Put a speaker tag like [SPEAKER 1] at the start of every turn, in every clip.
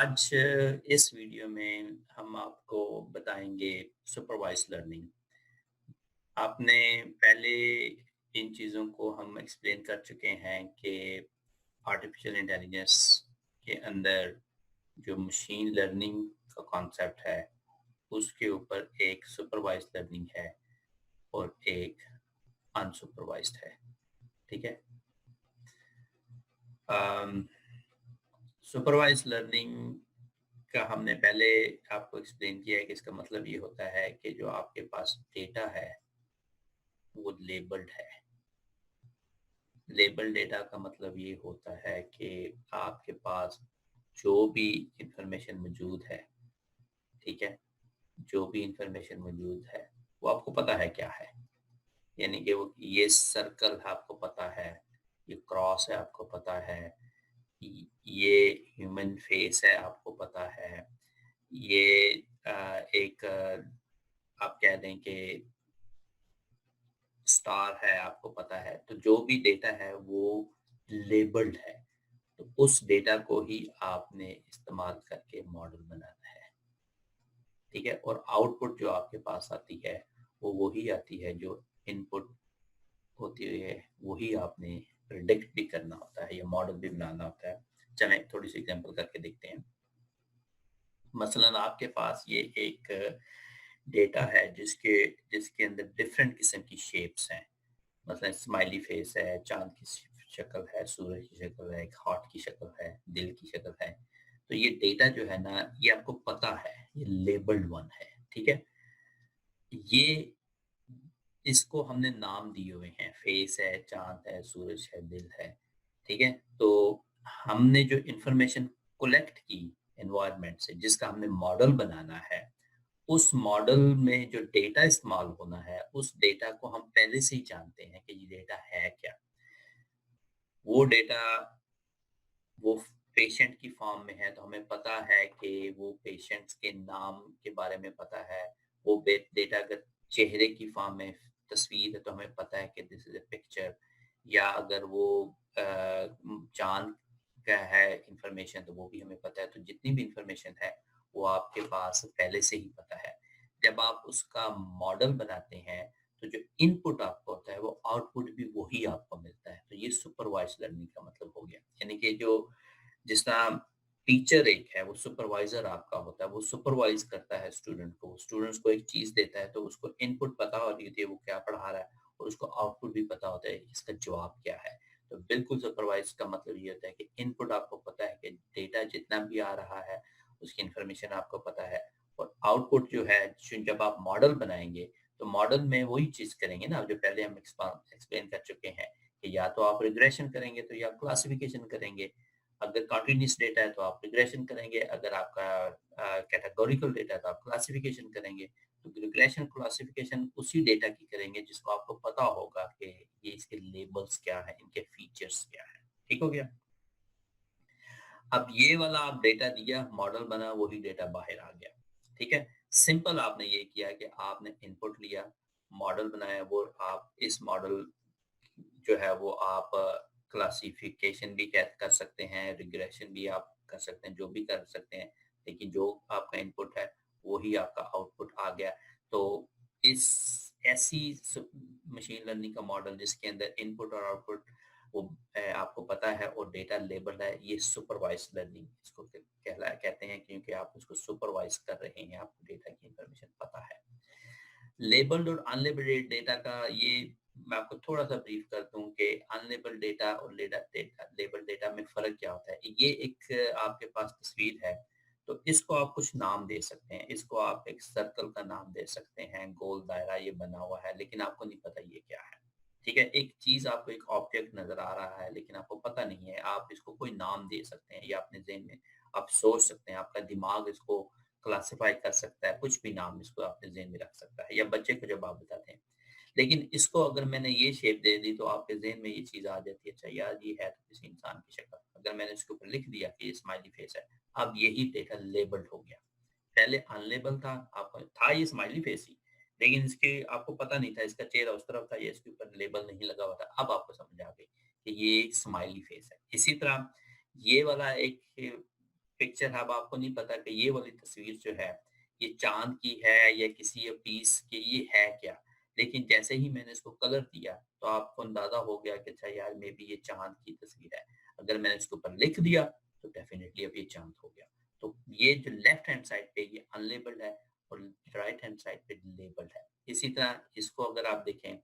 [SPEAKER 1] आज इस वीडियो में हम आपको बताएंगे सुपरवाइज्ड लर्निंग। आपने पहले इन चीज़ों को हम एक्सप्लेन कर चुके हैं कि आर्टिफिशियल इंटेलिजेंस के अंदर जो मशीन लर्निंग का कॉन्सेप्ट है, उसके ऊपर एक सुपरवाइज्ड लर्निंग है और एक अनसुपरवाइज्ड है। ठीक है। सुपरवाइज्ड लर्निंग का हमने पहले आपको एक्सप्लेन किया है कि इसका मतलब ये होता है कि जो आपके पास डेटा है वो लेबल्ड है। लेबल डेटा का मतलब ये होता है कि आपके पास जो भी इंफॉर्मेशन मौजूद है, ठीक है, जो भी इंफॉर्मेशन मौजूद है वो आपको पता है क्या है। यानी कि वो ये सर्कल है आपको पता है, ये क्रॉस है आपको पता है, ये ह्यूमन फेस है आपको पता है, ये एक आप कह दें कि स्टार है आपको पता है। तो जो भी डेटा है वो लेबल्ड है। तो उस डेटा को ही आपने इस्तेमाल करके मॉडल बनाना है। ठीक है। और आउटपुट जो आपके पास आती है वो वही आती है जो इनपुट होती है, वही आपने प्रिडिक्ट भी करना होता है या मॉडल भी बनाना होता है। चलें थोड़ी सी एग्जांपल करके देखते हैं। मसलन आपके पास ये एक डेटा है जिसके जिसके अंदर डिफरेंट किस्म की शेप्स हैं। मतलब स्माइली फेस है, चाँद की शक्ल है, सूरज की शक्ल है, एक हार्ट की शक्ल है, दिल की शक्ल है। तो ये डेटा जो है ना, ये आपको पता है, ये लेबल्ड वन है, ठीक है? ये इसको हमने नाम दिए हुए हैं, फेस है, चाँद है, सूरज है, दिल है, ठीक है? तो हमने जो इन्फॉर्मेशन कलेक्ट की एनवायरनमेंट से, जिसका हमने मॉडल बनाना है, उस मॉडल में जो डेटा इस्तेमाल होना है, उस डेटा को हम पहले से ही जानते हैं कि ये डेटा है क्या। वो डेटा वो पेशेंट की फॉर्म में है तो हमें पता है कि वो पेशेंट्स के नाम के बारे में पता है। वो डेटा अगर चेहरे की फॉर्म में तस्वीर है तो हमें पता है कि दिस इज अ पिक्चर। या अगर वो चांद का है इंफॉर्मेशन तो वो भी हमें पता है। तो जितनी भी इंफॉर्मेशन है वो आपके पास पहले से ही पता है। जब आप उसका मॉडल बनाते हैं तो जो इनपुट आपको होता है वो आउटपुट भी वही आपको मिलता है। तो ये सुपरवाइज्ड लर्निंग का मतलब हो गया। यानी कि जो जिस तरह टीचर एक है वो सुपरवाइजर आपका होता है, वो सुपरवाइज करता है स्टूडेंट को। स्टूडेंट्स को एक चीज देता है तो उसको इनपुट पता होती है वो क्या पढ़ा रहा है, और उसको आउटपुट भी पता होता है इसका जवाब क्या है। तो बिल्कुल सुपरवाइज का मतलब ये होता है कि इनपुट आपको पता है कि डेटा जितना भी आ रहा है उसकी इंफॉर्मेशन आपको पता है। और आउटपुट जो है जब आप मॉडल बनाएंगे तो मॉडल में वही चीज करेंगे ना जो पहले हम एक्सप्लेन कर चुके हैं कि या तो आप रिग्रेशन करेंगे तो या क्लासिफिकेशन करेंगे। अगर कंटीन्यूअस डेटा है तो आप रिग्रेशन करेंगे, अगर आपका कैटेगोरिकल डेटा है तो आप क्लासिफिकेशन करेंगे। तो रिग्रेशन क्लासिफिकेशन उसी डेटा की करेंगे जिसको आपको पता होगा कि ये इसके लेबल्स क्या है, इनके फीचर्स क्या है। ठीक हो गया। अब ये वाला आप डेटा दिया, मॉडल बना, वही डेटा बाहर आ गया। ठीक है। सिंपल आपने ये किया कि आपने इनपुट लिया, मॉडल बनाया, वो आप इस मॉडल जो है वो आप क्लासिफिकेशन भी कर सकते हैं, रिग्रेशन भी आप कर सकते हैं, जो भी कर सकते हैं। लेकिन जो आपका इनपुट है वही आपका आउटपुट आ गया। तो इस ऐसी मशीन लर्निंग का मॉडल जिसके अंदर इनपुट और आउटपुट वो आपको पता है और डेटा लेबल है, ये सुपरवाइज्ड लर्निंग इसको कहते हैं, क्योंकि आप उसको सुपरवाइज कर रहे हैं, आपको डेटा की इंफॉर्मेशन पता है। लेबल्ड और अनलेबल्ड डेटा का ये मैं आपको थोड़ा-सा ब्रीफ कर दूँ कि अनलेबल्ड डेटा और लेबल्ड डेटा में फ़र्क क्या होता है। ये एक आपके पास तस्वीर है, तो इसको आप कुछ नाम दे सकते हैं। इसको आप एक सर्कल का नाम दे सकते हैं, गोल दायरा ये बना हुआ है, लेकिन आपको नहीं पता ये क्या है। ठीक है? एक चीज़ आपको एक ऑब्जेक्ट नज़र आ रहा है, लेकिन आपको पता नहीं है। आप इसको कोई नाम दे सकते हैं या अपने ज़हन में आप सोच सकते हैं। आपका दिमाग इसको क्लासिफाई कर सकता है, कुछ भी नाम इसको अपने ज़हन में रख सकता है, या बच्चे को जब आप बताते हैं। लेकिन इसको अगर मैंने ये शेप दे दी तो आपके ज़हन में ये चीज़ आ जाती है, अच्छा यार ये है तो किसी इंसान की शक्ल। अगर मैंने इसके ऊपर लिख दिया कि ये स्माइली फेस है, अब यही डेटा लेबल्ड हो गया। पहले अनलेबल था, आपको था ये स्माइली फेस ही, लेकिन इसके आपको पता नहीं था इसका चेहरा उस तरफ था या इसके ऊपर लेबल नहीं लगा हुआ था। अब आपको समझ आ गई कि ये स्माइली फेस है। इसी तरह ये वाला एक पिक्चर अब आपको नहीं पता कि ये वाली तस्वीर जो है, ये चाँद की है या किसी पीस की, ये है क्या? लेकिन जैसे ही मैंने इसको कलर दिया, तो आपको अंदाज़ा हो गया कि अच्छा यार मे बी ये चाँद की तस्वीर है। अगर मैंने इसके ऊपर लिख दिया, तो डेफ़िनिटली अब ये चाँद हो गया। तो ये जो लेफ्ट हैंड साइड पे ये अनलेबल्ड है और राइट हैंड साइड पे लेबल्ड है। इसी तरह इसको अगर आप देखें,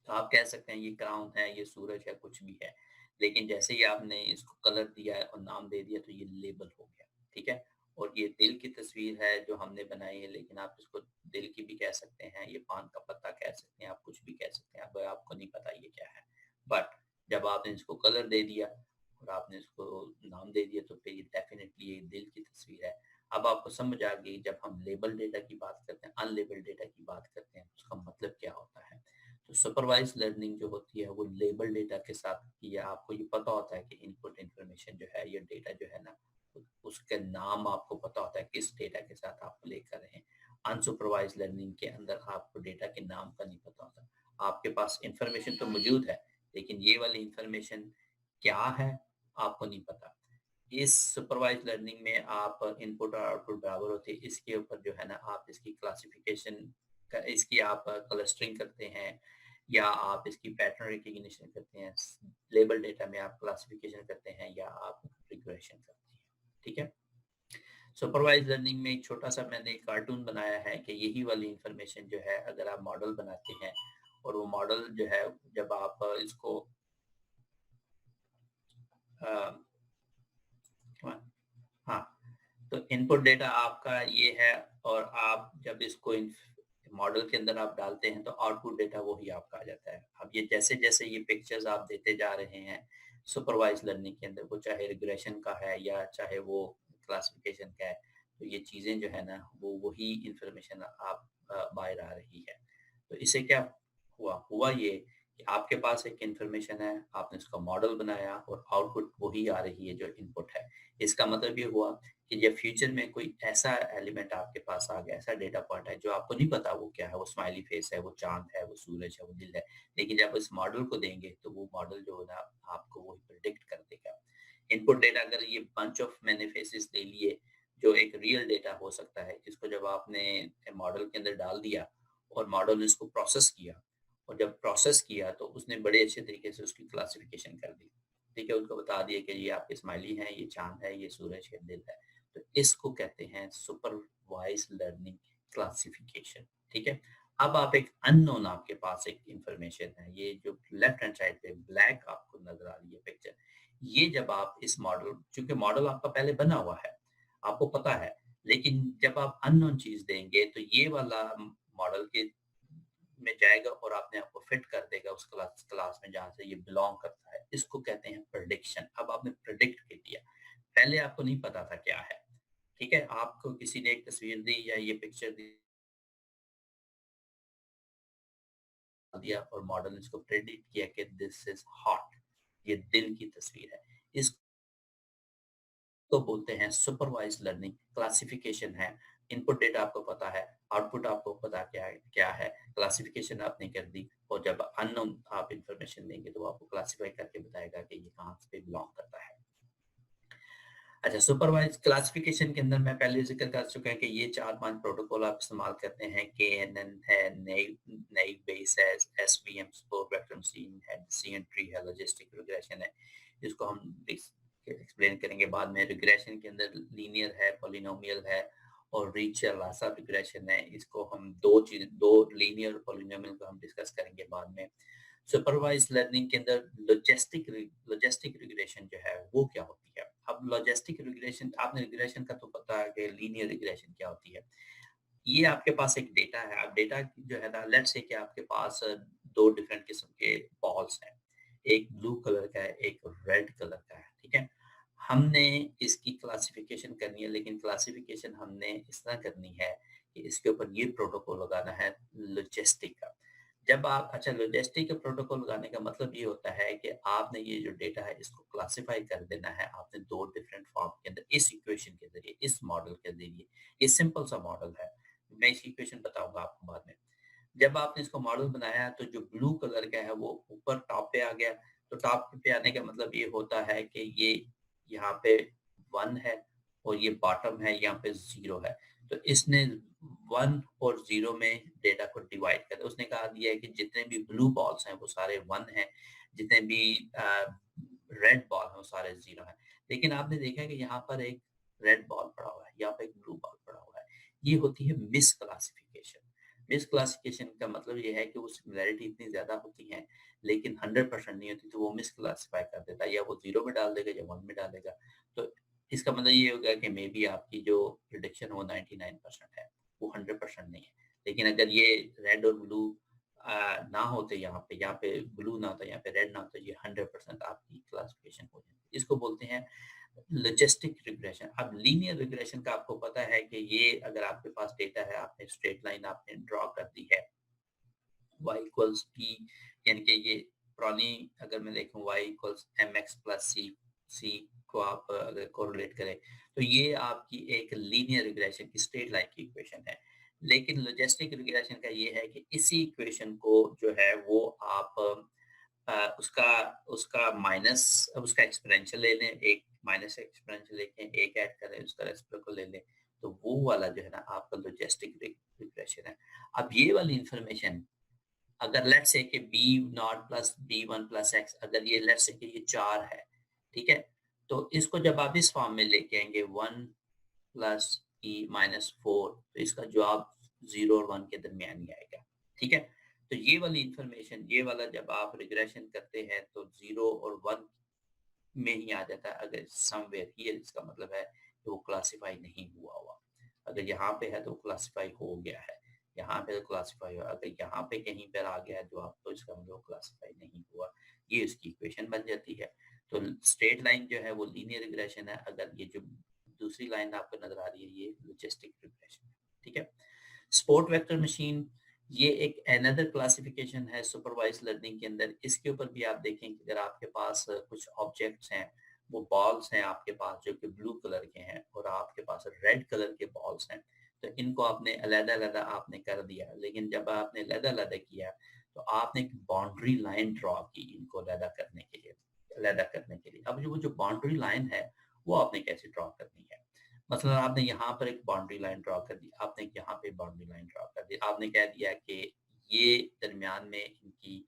[SPEAKER 1] तो आप कह सकते हैं ये क्राउन है, ये सूरज है, कुछ भी है। लेकिन जैसे ही आपने इसको कलर दिया है और नाम दे दिया तो ये लेबल हो गया, ठीक है? और ये दिल की तस्वीर है जो हमने बनाई है, लेकिन आप इसको दिल की भी कह सकते हैं, ये पान का पत्ता कह सकते हैं, आप कुछ भी कह सकते हैं, अब आपको नहीं पता ये क्या है। बट जब आपने इसको कलर दे दिया और आपने इसको नाम दे दिया तो फिर ये डेफ़िनिटली ये दिल की तस्वीर है। अब आपको समझ आ गई जब हम लेबल डेटा की बात करते हैं, अनलेबल्ड डेटा की बात करते हैं, उसका मतलब क्या होता है। तो सुपरवाइज्ड लर्निंग जो होती है वो लेबल डेटा के साथ या आपको ये पता होता है कि इनपुट इन्फॉर्मेशन जो है, ये डेटा जो है ना, उसका नाम आपको पता होता है किस डेटा के साथ आप प्ले कर रहे हैं। अनसुपरवाइज्ड लर्निंग के अंदर आपको डेटा के नाम का नहीं पता होता। आपके पास इन्फॉर्मेशन तो मौजूद है, लेकिन ये वाली इन्फॉर्मेशन क्या है आपको नहीं पता। इस सुपरवाइज्ड लर्निंग में आप इनपुट और आउटपुट बराबर होते हैं, इसके ऊपर जो है ना आप इसकी क्लासिफिकेशन इसकी आप क्लस्टरिंग करते हैं या आप इसकी पैटर्न रिकग्निशन करते हैं। लेबल डेटा में आप क्लासिफिकेशन करते हैं या आप रिग्रेशन करते हैं, ठीक है? सुपरवाइज्ड लर्निंग में एक छोटा-सा मैंने एक कार्टून बनाया है कि यही वाली इन्फॉर्मेशन जो है अगर आप मॉडल बनाते हैं और वो मॉडल जो है जब आप इसको अ, हाँ, तो इनपुट डेटा आपका ये है और आप जब इसको मॉडल के अंदर आप डालते हैं तो आउटपुट डेटा वही आपका आ जाता है। अब ये जैसे-जैसे ये पिक्चर्स आप देते जा रहे हैं सुपरवाइज्ड लर्निंग के अंदर, वो चाहे रिग्रेशन का है या चाहे वो क्लासिफिकेशन का है, तो ये चीज़ें जो है ना वो वही इन्फॉर्मेशन आप बाहर आ रही है। तो इससे क्या हुआ? हुआ ये कि आपके पास एक इन्फॉर्मेशन है, आपने उसका मॉडल बनाया और आउटपुट वही आ रही है जो इनपुट है। इसका मतलब ये हुआ कि जब फ्यूचर में कोई ऐसा एलिमेंट आपके पास आ गया, ऐसा डेटा पॉइंट है जो आपको नहीं पता वो क्या है, वो स्माइली फेस है, वो चाँद है, वो सूरज है, वो दिल है। लेकिन जब इस मॉडल को देंगे तो वो मॉडल जो है ना आपको वही प्रेडिक्ट कर देगा। इनपुट डेटा अगर ये बंच ऑफ मैंने फेसेस ले लिए जो एक रियल डेटा हो सकता है, जिसको जब आपने मॉडल के अंदर डाल दिया और मॉडल ने इसको प्रोसेस किया और जब प्रोसेस किया तो उसने बड़े अच्छे तरीके से उसकी क्लासिफिकेशन कर दी। ठीक है, उनको बता दिया कि ये आपके स्माइली हैं, ये चाँद है, ये सूरज है, दिल है। तो इसको कहते हैं सुपरवाइज्ड लर्निंग क्लासिफिकेशन, ठीक है? अब आप एक अननोन आपके पास एक इन्फॉर्मेशन है, ये जो लेफ्ट हैंड साइड पे ब्लैक आपको नज़र आ रही है पिक्चर, ये जब आप इस मॉडल चूँकि मॉडल आपका पहले बना हुआ है, आपको पता है, लेकिन जब आप अननोन चीज़ देंगे तो ये वाला मॉडल के में जाएगा और अपने आप को फिट कर देगा उस क्लास क्लास में जहाँ से ये बिलॉन्ग करता है। इसको कहते हैं प्रेडिक्शन। अब आपने प्रेडिक्ट कर दिया। पहले आपको नहीं पता था क्या है, ठीक है? आपको किसी ने एक तस्वीर दी या ये पिक्चर दी दिया और मॉडल ने इसको प्रेडिक्ट किया कि दिस इज़ हॉट, ये दिल की तस्वीर है। इसको बोलते हैं सुपरवाइज्ड लर्निंग क्लासिफिकेशन है। इनपुट डेटा आपको पता है, आउटपुट आपको पता क्या है, क्लासिफिकेशन आपने कर दी और जब अननोन आप इन्फॉर्मेशन देंगे तो वो आपको क्लासिफाई करके बताएगा कि ये कहाँ पे बिलॉन्ग करता है। अच्छा, सुपरवाइज़्ड क्लासिफिकेशन के अंदर मैं पहले ज़िक्र कर चुका है कि ये 4-5 प्रोटोकॉल आप इस्तेमाल करते हैं, केएनएन है, नैव बेस है, एसवीएम, स्पोर वेक्टर मशीन है, decision ट्री है, लॉजिस्टिक रिग्रेशन है। इसको हम एक्सप्लेन करेंगे बाद में। रिग्रेशन के अंदर लीनियर है, पॉलिनोमियल है और रीच-लासा रिग्रेशन है। इसको हम 2 लीनियर और पॉलिनोमियल को हम डिस्कस करेंगे बाद में। सुपरवाइज्ड लर्निंग के अंदर लॉजिस्टिक रिग्रेशन जो है वो क्या होती है? अब लॉजिस्टिक रिग्रेशन आपने रिग्रेशन का तो पता है कि लीनियर रिग्रेशन क्या होती है। ये आपके पास एक डेटा है, अब डेटा जो है ना लेट्स से कि आपके पास 2 डिफरेंट किस्म के बॉल्स हैं। एक ब्लू कलर का है, एक रेड कलर का है, ठीक है? हमने इसकी क्लासिफिकेशन करनी है लेकिन क्लासिफिकेशन हमने इस तरह करनी है कि इसके ऊपर ये प्रोटोकॉल लगाना है लॉजिस्टिक का। जब आप अच्छा लॉजिस्टिक का प्रोटोकॉल लगाने का मतलब ये होता है कि आपने ये जो डेटा है इसको क्लासिफाई कर देना है आपने 2 डिफरेंट फॉर्म के अंदर इस इक्वेशन के ज़रिए, इस मॉडल के ज़रिए। ये सिंपल सा मॉडल है। मैं इसकी इक्वेशन बताऊँगा आपको बाद में। जब आपने इसको मॉडल बनाया तो जो ब्लू कलर का है वो ऊपर टॉप पे आ गया। तो टॉप पे आने का मतलब ये होता है कि ये यहाँ पे 1 है और ये बॉटम है, यहाँ पे 0 है। तो इसने 1 और 0 में डेटा को डिवाइड कर दिया। उसने कहा दिया है कि जितने भी ब्लू बॉल्स हैं वो सारे 1 हैं, जितने भी रेड बॉल हैं वो सारे 0 हैं। लेकिन आपने देखा है कि यहाँ पर एक रेड बॉल पड़ा हुआ है, यहाँ पे एक ब्लू बॉल पड़ा हुआ है। ये होती है मिसक्लासिफिकेशन। मिसक्लासिफिकेशन का मतलब ये है कि वो सिमिलैरिटी इतनी ज़्यादा होती हैं, लेकिन 100% नहीं होती, तो वो मिसक्लासिफाई कर देता है, या वो 0 में डाल देगा या 1 में डालेगा। तो इसका मतलब ये होगा कि मे बी आपकी जो प्रिडिक्शन है वो 99% है, वो 100% नहीं है। लेकिन अगर ये रेड और ब्लू ना होते, यहाँ पे ब्लू ना होता, यहाँ पे रेड ना होता, ये 100% आपकी क्लासिफिकेशन हो जाती। इसको बोलते हैं लॉजिस्टिक रिग्रेशन। अब लीनियर रिग्रेशन का आपको पता है कि ये अगर आपके पास डेटा है, आपने स्ट्रेट लाइन आपने ड्रॉ कर दी है, y इक्वल्स p, यानी कि ये पुरानी अगर मैं देखूं y equals mx plus c को आप अगर कोरिलेट करें, तो ये आपकी एक लीनियर रिग्रेशन की स्ट्रेट लाइन की इक्वेशन है। लेकिन लॉजिस्टिक रिग्रेशन का ये है कि इसी इक्वेशन को जो है वो आप उसका उसका माइनस, अब उसका एक्सपोनेंशियल ले लें, एक माइनस एक्सपोनेंशियल लेके एक ऐड करें, उसका रेसिप्रोकल ले लें, तो वो वाला जो है ना आपका लॉजिस्टिक रिग्रेशन है। अब ये वाली इंफॉर्मेशन अगर लेट्स से कि B naught plus B one plus X, अगर ये लेट्स से कि ये 4 है, ठीक है, तो इसको जब आप इस फॉर्म में लेके आएंगे 1 प्लस ई माइनस 4, तो इसका जवाब 0 और 1 के दरमियान ही आएगा। ठीक है, तो ये वाली इंफॉर्मेशन, ये वाला जब आप रिग्रेशन करते हैं तो 0 और 1 में ही आ जाता है। अगर समवेयर हियर, इसका मतलब है कि वो क्लासिफाई नहीं हुआ हुआ। अगर यहाँ पे है तो क्लासिफाई हो गया है, यहाँ पे तो क्लासिफाई हुआ, अगर यहाँ पे कहीं पर आ गया है जो आप, तो इसका मतलब क्लासिफाई नहीं हुआ। ये इसकी इक्वेशन बन जाती है। तो स्ट्रेट लाइन जो है वो लीनियर रिग्रेशन है। अगर ये जो दूसरी लाइन आपको नजर आ रही है, ये लॉजिस्टिक रिग्रेशन है। ठीक है, स्पोर्ट वेक्टर मशीन ये एक अनदर क्लासिफिकेशन है सुपरवाइज लर्निंग के अंदर। इसके ऊपर भी आप देखें कि अगर आपके पास कुछ ऑब्जेक्ट्स हैं, वो बॉल्स हैं आपके पास जो कि ब्लू कलर के हैं, और आपके पास रेड कलर के बॉल्स हैं, तो इनको आपने अलग-अलग आपने कर दिया। लेकिन जब आपने अलग-अलग किया, तो आपने एक बाउंड्री लाइन ड्रॉ की इनको अलग करने के लिए, अलग करने के लिए। अब जो वो जो बाउंड्री लाइन है, वो आपने कैसे ड्रॉ करनी है? मतलब आपने यहाँ पर एक बाउंड्री लाइन ड्रॉ कर दी, आपने यहाँ पे बाउंड्री लाइन ड्रॉ कर दी, आपने कह दिया कि ये दरमियान में इनकी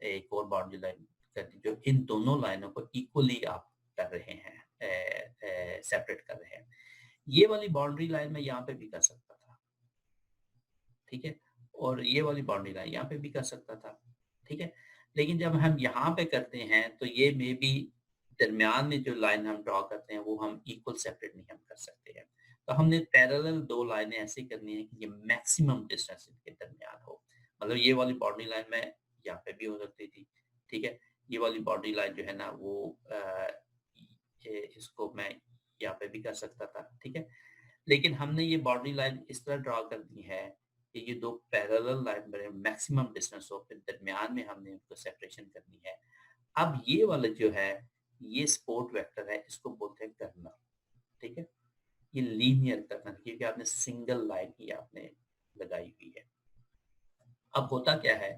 [SPEAKER 1] एक और बाउंड्री लाइन कर दी, जो इन दोनों लाइनों को इक्वली आप कर रहे हैं, सेपरेट कर रहे हैं। ये वाली बाउंड्री लाइन मैं यहाँ पे भी कर सकता था, ठीक है, और ये वाली बाउंड्री लाइन यहाँ पे भी कर सकता था, ठीक है। लेकिन जब हम यहाँ पे करते हैं तो ये मे बी दरमियान में जो लाइन हम ड्रॉ करते हैं वो हम इक्वल सेपरेट नहीं हम कर सकते हैं। तो हमने पैरेलल दो लाइनें ऐसी करनी है कि ये मैक्सिमम डिस्टेंस इनके दरमियान हो। मतलब ये वाली बाउंड्री लाइन में यहाँ पे भी हो सकती थी, ठीक है। ये वाली बाउंड्री लाइन जो है ना वो इसको मैं यहाँ पे भी कर सकता था, ठीक है। लेकिन हमने ये बाउंड्री लाइन इस तरह ड्रॉ कर दी है कि ये दो पैरेलल लाइन बने, मैक्सिमम डिस्टेंस हो, फिर दरमियान में हमने उनको सेपरेशन करनी है। अब ये वाला जो है, ये सपोर्ट वेक्टर है, इसको बोलते हैं कर्नल, ठीक है। ये लीनियर कर्नल, क्योंकि आपने सिंगल लाइन ही आपने लगाई हुई है। अब होता क्या है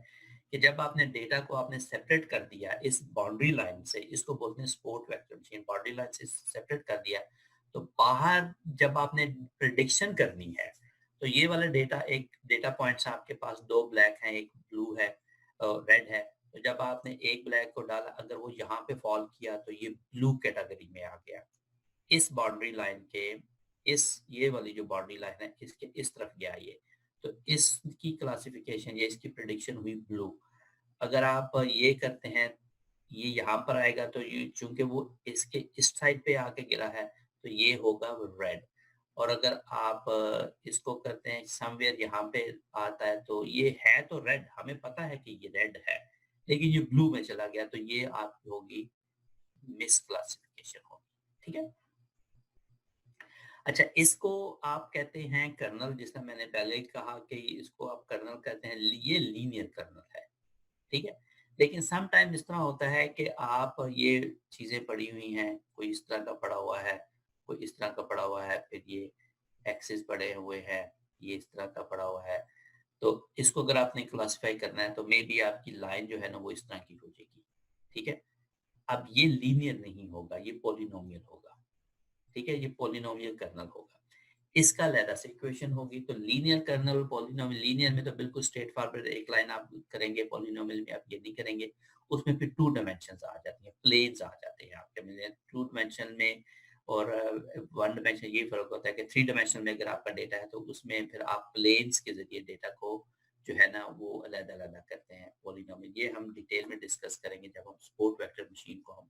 [SPEAKER 1] कि जब आपने डेटा को आपने सेपरेट कर दिया इस बाउंड्री लाइन से, इसको बोलते हैं support vector machine, boundary line से सेपरेट कर दिया, तो बाहर जब आपने प्रिडिक्शन करनी है, तो ये वाला डेटा, एक डेटा पॉइंट्स आपके पास, दो ब्लैक हैं एक ब्लू है रेड है, तो जब आपने एक ब्लैक को डाला, अगर वो यहाँ पे फॉल किया तो ये ब्लू कैटेगरी में आ गया। इस बाउंड्री लाइन के, इस ये वाली जो बाउंड्री लाइन है इसके इस तरफ गया ये, तो इसकी क्लासिफिकेशन या इसकी प्रिडिक्शन हुई ब्लू। अगर आप ये करते हैं, ये यहाँ पर आएगा, तो ये चूंकि वो इसके इस साइड पे आके गिरा है, तो ये होगा रेड। और अगर आप इसको करते हैं समवेयर यहाँ पे आता है, तो ये है तो रेड, हमें पता है कि ये रेड है, लेकिन ये ब्लू में चला गया, तो ये आपकी होगी मिस क्लासिफिकेशन होगी, ठीक है। अच्छा, इसको आप कहते हैं कर्नल, जिसका मैंने पहले ही कहा कि इसको आप कर्नल कहते हैं, ये लीनियर कर्नल है, ठीक है। लेकिन सम टाइम इस तरह होता है कि आप ये चीज़ें पड़ी हुई हैं, कोई इस तरह का पड़ा हुआ है, कोई इस तरह का पड़ा हुआ है, फिर ये एक्सिस पड़े हुए हैं, ये इस तरह का पड़ा हुआ है। तो इसको अगर आपने क्लासिफाई करना है, तो मे बी आपकी लाइन जो है ना वो इस तरह की हो जाएगी, ठीक है। अब ये लीनियर नहीं होगा, ये पॉलिनोमियल होगा, ठीक है, ये पॉलिनोमियल कर्नल होगा। इसका अलहदा से इक्वेशन होगी। तो लीनियर कर्नल, पॉलिनोमियल, लीनियर में तो बिल्कुल स्ट्रेट फॉरवर्ड एक लाइन आप करेंगे, पॉलिनोमियल में आप ये नहीं करेंगे। उसमें फिर 2 डायमेंशंस आ जाती हैं, प्लेन्स आ जाते हैं आपके में 2 डायमेंशन में, और 1 डायमेंशन ये फ़र्क होता है कि 3 डायमेंशन में अगर आपका डेटा है तो उसमें फिर आप प्लेन्स के ज़रिए डेटा को जो है ना वो अलग-अलग करते हैं पॉलिनोमियल। ये हम डिटेल में डिस्कस करेंगे जब हम सपोर्ट वेक्टर मशीन को हम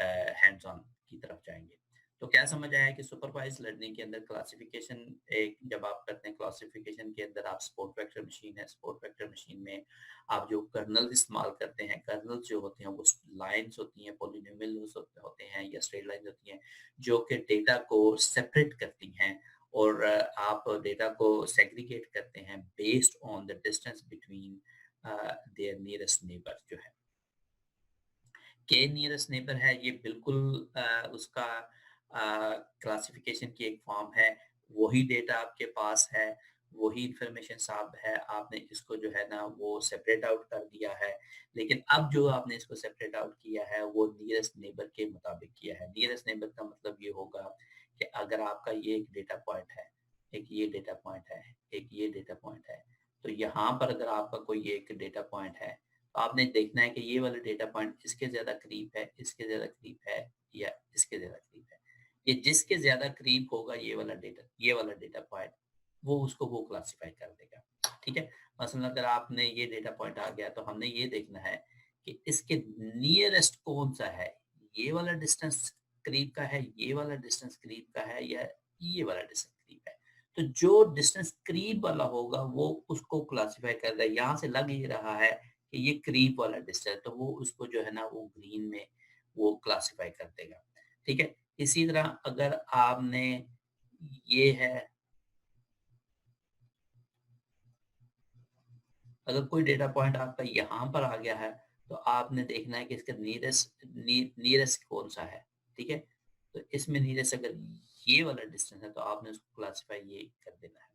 [SPEAKER 1] हैंड्स ऑन की तरफ जाएँगे। तो क्या समझ आया कि सुपरवाइज्ड लर्निंग के अंदर क्लासिफिकेशन, एक जब आप करते हैं क्लासिफिकेशन के अंदर आप सपोर्ट वेक्टर मशीन है, सपोर्ट वेक्टर मशीन में आप जो कर्नल इस्तेमाल करते हैं, कर्नल जो होते हैं वो लाइंस होती हैं, पॉलिनोमियल्स होते हैं या स्ट्रेट लाइंस होती हैं, जो कि डेटा को सेपरेट करती हैं, और आप डेटा को सेग्रीगेट करते हैं based on the distance between their nearest neighbour जो है। के नियरेस्ट नेबर है, ये बिल्कुल उसका क्लासिफिकेशन की एक फॉर्म है। वही डेटा आपके पास है, वही इंफॉर्मेशन साहब है, आपने इसको जो है ना वो सेपरेट आउट कर दिया है। लेकिन अब जो आपने इसको सेपरेट आउट किया है वो नियरेस्ट नेबर के मुताबिक किया है। नियरेस्ट नेबर का मतलब ये होगा कि अगर आपका ये एक डेटा पॉइंट है, एक ये डेटा पॉइंट है, एक ये डेटा पॉइंट है, तो यहाँ पर अगर आपका कोई एक डेटा पॉइंट है, तो आपने देखना है कि ये वाला डेटा पॉइंट इसके ज़्यादा करीब है, इसके ज़्यादा करीब है या इसके ज़्यादा करीब है। ये जिसके ज़्यादा करीब होगा ये वाला डेटा पॉइंट, वो उसको वो क्लासिफ़ाई कर देगा। ठीक है? मसलन अगर आपने ये डेटा पॉइंट आ गया तो हमने ये देखना है कि इसके नियरेस्ट कौन-सा है? ये वाला डिस्टेंस करीब का है, ये वाला डिस्टेंस करीब का है या ये वाला डिस्टेंस करीब है। तो जो डिस्टेंस करीब वाला होगा वो उसको क्लासिफ़ाई कर देगा। यहाँ से लग ही रहा है कि ये करीब वाला डिस्टेंस, तो वो उसको जो है ना वो ग्रीन में वो क्लासिफ़ाई कर देगा। ठीक है? इसी तरह अगर आपने ये है, अगर कोई डेटा पॉइंट आपका यहाँ पर आ गया है, तो आपने देखना है कि इसका नियरेस्ट कौन-सा है, ठीक है? तो इसमें नियरेस्ट अगर ये वाला डिस्टेंस है, तो आपने उसको क्लासिफ़ाई ये कर देना है।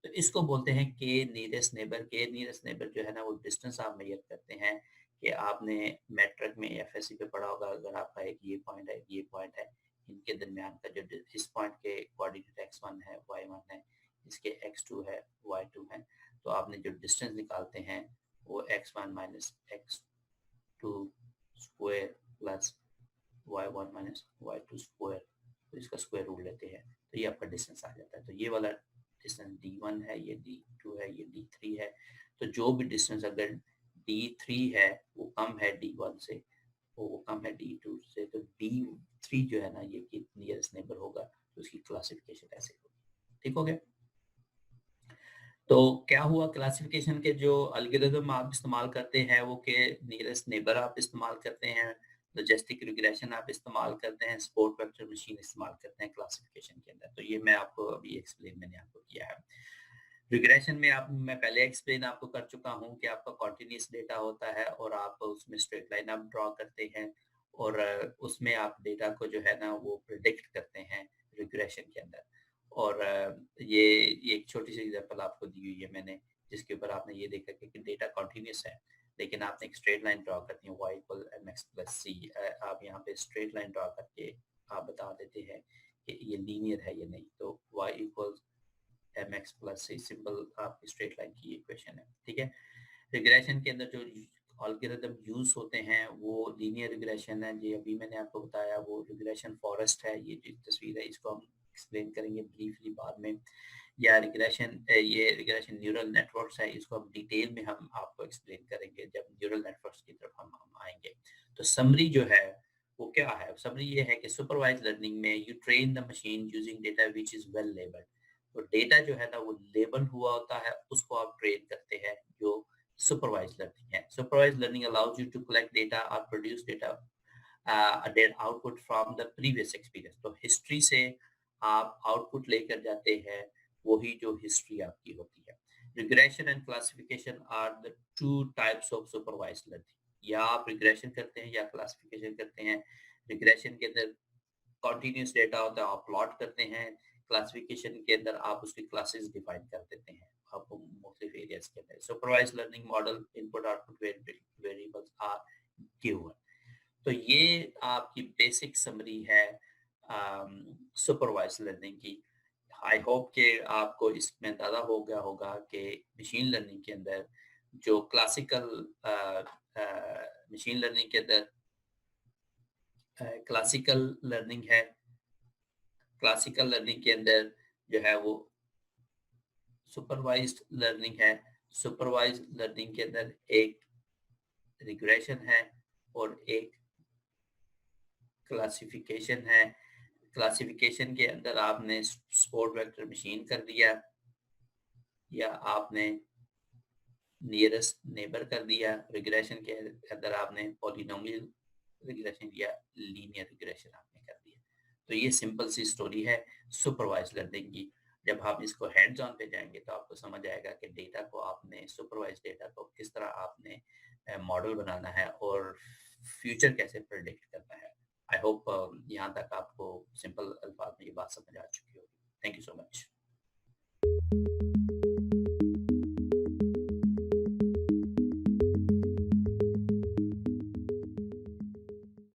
[SPEAKER 1] तो इसको बोलते हैं के नियरेस्ट नेबर। के नियरेस्ट नेबर जो है ना, वो डिस्टेंस आप मेज़र करते हैं कि आपने मैट्रिक में एफएससी पे पढ़ा होगा, अगर आपका एक ये पॉइंट है, ये पॉइंट है, इनके दरमियान का जो इस पॉइंट के कोऑर्डिनेट x1 है, y1 है, इसके x2 है, y2 है, तो आपने जो डिस्टेंस निकालते हैं वो x1 minus x2 square plus y1 minus y2 square, तो इसका स्क्वायर रूट लेते हैं तो ये आपका डिस्टेंस आ जाता है। तो ये वाला डिस्टेंस d1 है, ये d2 है, ये d3 है। तो जो भी डिस्टेंस अगर d3 है वो कम है d1 से, वो कम है d2 से, तो d3 जो है ना ये नियरेस्ट नेबर होगा, तो उसकी क्लासिफिकेशन ऐसे होगी। ठीक हो गया? तो क्या हुआ, क्लासिफिकेशन के जो एल्गोरिदम आप इस्तेमाल करते हैं वो के नियरेस्ट नेबर आप इस्तेमाल करते हैं, लॉजिस्टिक रिग्रेशन आप इस्तेमाल करते हैं, सपोर्ट वेक्टर मशीन इस्तेमाल करते हैं क्लासिफिकेशन के अंदर। तो ये मैं आपको अभी एक्सप्लेन मैंने आपको किया है। रिग्रेशन में आप मैं पहले एक्सप्लेन आपको कर चुका हूँ कि आपका कॉन्टिन्यूस डेटा होता है और आप उसमें स्ट्रेट लाइन आप ड्रॉ करते हैं, और उसमें आप डेटा को जो है ना वो प्रिडिक्ट करते हैं रिग्रेशन के अंदर। और ये एक छोटी सी एग्जांपल आपको दी हुई है मैंने, जिसके ऊपर आपने ये देखा कि डेटा कॉन्टिन्यूस है, लेकिन आपने एक स्ट्रेट लाइन ड्रॉ करती है y इक्वल mx प्लस सी। आप यहाँ पे स्ट्रेट लाइन ड्रॉ करके आप बता देते हैं कि ये लीनियर है या नहीं। तो y इक्वल mx प्लस सी सिंपल आपकी स्ट्रेट लाइन की इक्वेशन है। ठीक है? रिग्रेशन के अंदर जो एल्गोरिदम यूज होते हैं वो लीनियर रिग्रेशन है, ये अभी मैंने आपको बताया। वो रिग्रेशन फॉरेस्ट है, ये जो तस्वीर है इसको हम एक्सप्लेन करेंगे ब्रीफली बाद में। या रिग्रेशन, ये रिग्रेशन न्यूरल नेटवर्क्स है, इसको हम डिटेल में हम आपको एक्सप्लेन करेंगे जब न्यूरल नेटवर्क्स की तरफ हम आएंगे। तो समरी जो है वो क्या है, समरी ये है कि सुपरवाइज्ड लर्निंग में you train the machine using data which is well labelled. तो डेटा जो है ना वो लेबल हुआ होता है, उसको आप ट्रेन करते हैं, जो सुपरवाइज्ड लर्निंग है। Supervised learning allows you to collect data or produce data date output from the previous experience. तो हिस्ट्री से आप आउटपुट लेकर जाते हैं, वही जो हिस्ट्री आपकी होती है। Regression and classification are the two types of supervised learning. या आप रिग्रेशन करते हैं या क्लासिफिकेशन करते हैं। रिग्रेशन के अंदर कंटीन्यूअस डेटा होता है, आप प्लॉट करते हैं। क्लासिफिकेशन के अंदर आप उसकी क्लासेस डिफाइन कर देते हैं आप मुख्तलिफ एरियाज के अंदर। Supervised learning model input output variables are given. तो ये आपकी बेसिक समरी है सुपरवाइज लर्निंग की। आई होप कि आपको इसमें अंदाज़ा हो गया होगा कि मशीन लर्निंग के अंदर जो क्लासिकल मशीन लर्निंग के अंदर क्लासिकल लर्निंग है। क्लासिकल लर्निंग के अंदर जो है वो सुपरवाइज्ड लर्निंग है। सुपरवाइज्ड लर्निंग के अंदर एक रिग्रेशन है और एक क्लासिफिकेशन है। क्लासिफिकेशन के अंदर आपने सपोर्ट वेक्टर मशीन कर दिया या आपने नियरेस्ट नेबर कर दिया। रिग्रेशन के अंदर आपने पॉलिनोमियल रिग्रेशन या लीनियर रिग्रेशन आपने कर दिया। तो ये सिंपल सी स्टोरी है सुपरवाइज लर्निंग की। जब आप इसको हैंड्स ऑन पे जाएंगे तो आपको समझ आएगा कि डेटा को आपने सुपरवाइज डेटा को किस तरह आपने मॉडल बनाना है और फ्यूचर कैसे प्रेडिक्ट करना है। आई होप यहाँ तक आपको सिंपल अल्फाज में ये बात समझ आ चुकी होगी। Thank you so much.